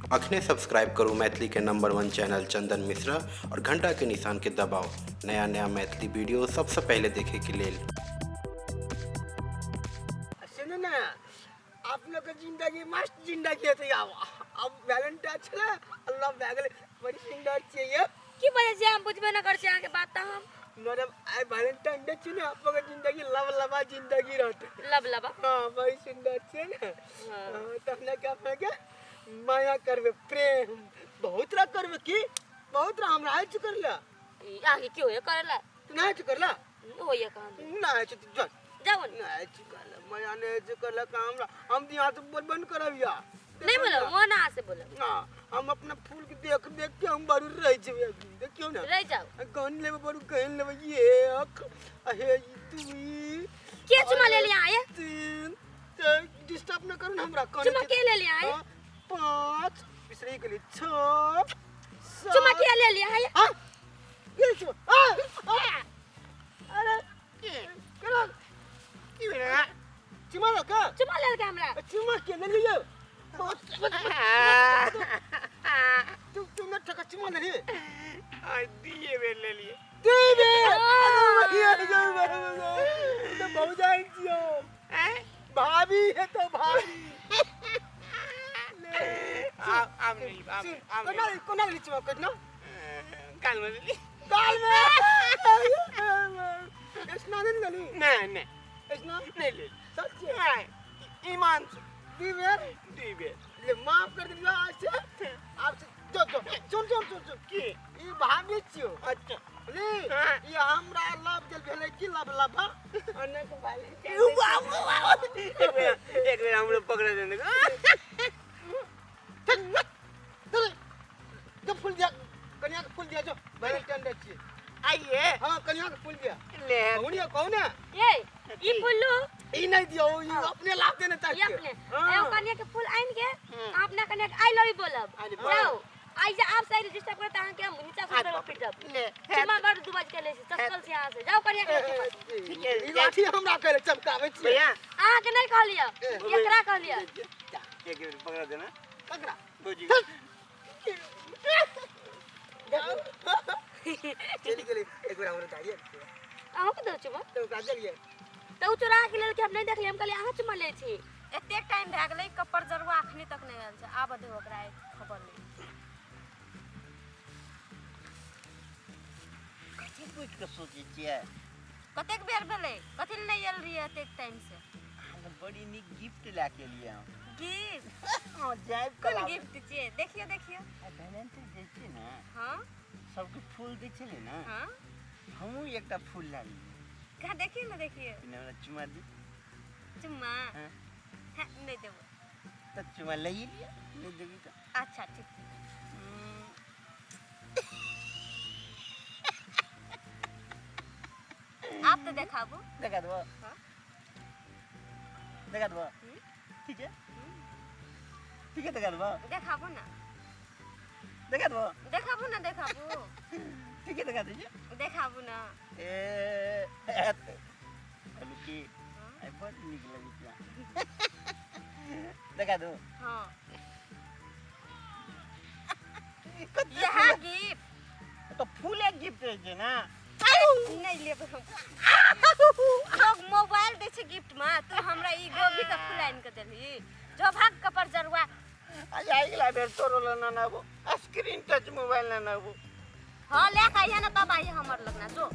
अखने सब्सक्राइब करू मैथिली के नंबर 1 चैनल चंदन मिश्रा और घंटा के निशान के दबाओ नया नया मैथिली वीडियो सबसे पहले देखे के लिए। सुनो ना, आप लोग की जिंदगी मस्त जिंदगी है। तो अब वैलेंटाइन चला अल्लाह बैगल बड़ी सुंदर चाहिए की वजह से हम बुझबे न कर से आके बात हम मतलब आई वैलेंटाइन डे चुने आप लोग की जिंदगी लबलबा जिंदगी रहते लबलबा। हां बड़ी सुंदर छे ना। तो हमने क्या क्या माया करबे प्रेम बहुत रा करबे की बहुत रा हमरा आइ चुकरला आगे क्यों है करला तू ना चुकरला हो ये काम ना आइ चुक जा जाओ ना आइ चुकरला माया ने चुकरला काम हम यहां से बंद करबिया नहीं बोलो वो ना से बोलो ना हम अपना फूल के देख देख के हम बड़ू रह जबे देखियो ना रह जाओ कौन लेबे बड़ू कहन लेबे ये अख अहे तू के चुमा ले लिया आए तीन तो डिस्टर्ब न करू ना हमरा कौन चुमा के ले लिया आए 5 बिसरी के लिए 6 चुमा के ले लिया आए हां ये चुमा अरे करो की बेटा चुमा लो का चुमा ले के हमरा चुमा के ले लियो तू न ठका चुमा ले आई दिए बे ले लिए दिए तो बहुत जाई छियो भाभी है तो भाभी आम नहीं आम कोना ले चुमा करना काल में इसना नहीं गली नहीं इसना नहीं ले सच ईमान दीवे ले माफ कर दिया आज से आपसे जो सुन की ई भाभी छियो अच्छा ले ये हमरा लब जल भेले की लब लबा अने को भाई एक बेर हमरो पकड़ देने जो फूल दिया कन्या का फूल दिया जो वैलेंटाइन डे छी आइए हां कन्या का फूल दिया ले कौन कौन है ये ई फूल ई नहीं दियो ई अपने लाभ देने चाहिए ये अपने ए कन्या के फूल आइन के अपना कन्या के आई लव यू बोलब जाओ आई जा आप सही रजिस्टर करता हां के हम नीचा से उतर पिटब ले चुमा बड़ दुबज के ले चक्कल से यहां से जाओ कन्या के ठीक है ई लाठी हमरा करे चमकावे छी भैया आ के नहीं कह लिया एकरा कह लिया एक मिनट पकड़ देना पकड़ा बोजी चली गेली एक बार हमरा चाहिए आहो के दो चुमा तो का चलिए तो चोरा के लेल के हम नहीं देखली हम कहली आहा चुमा ले छी एतेक टाइम भ गेलै कपर जरवा अखनी तक नहीं आयल छै आब दे ओकरा खबर ले कथि पूछ के सोचै छियै कतेक बेर भेलै कथि ले नहीं आयल रहिए एतेक टाइम से हम बड़ी नीक गिफ्ट ला के लिए हम गिफ्ट हां जाइब कोन गिफ्ट छियै देखियो वैलेंटाइन डे छी ना हां सबके फूल दै छले ना हां हमहू एकटा फूल ला ली का देखियो ना देखियो हमरा चुमा दी चुम्मा हां नहीं देबो तो चुमा ले लिया ले देबी तो अच्छा ठीक आप तो देखाबो देखा दो हां देखा दो ठीक है देखा दो देखाबो ना देखा दो देखाबो ठीक है देखा दीजिए देखाबो ना ए हेलो की आई बहुत नीक लगी क्या देखा दो हां यह गिफ्ट तो फूल एक गिफ्ट है ना नहीं लेब लोग मोबाइल दे छै गिफ्ट में तू हमरा ई गोभी का फूल आइन के देली जो भाग कपर जरवा आज आई गेला बेर तोरो लेना ना वो स्क्रीन टच मोबाइल ना वो हां ले के आइए ना तब आइए हमर लगना जो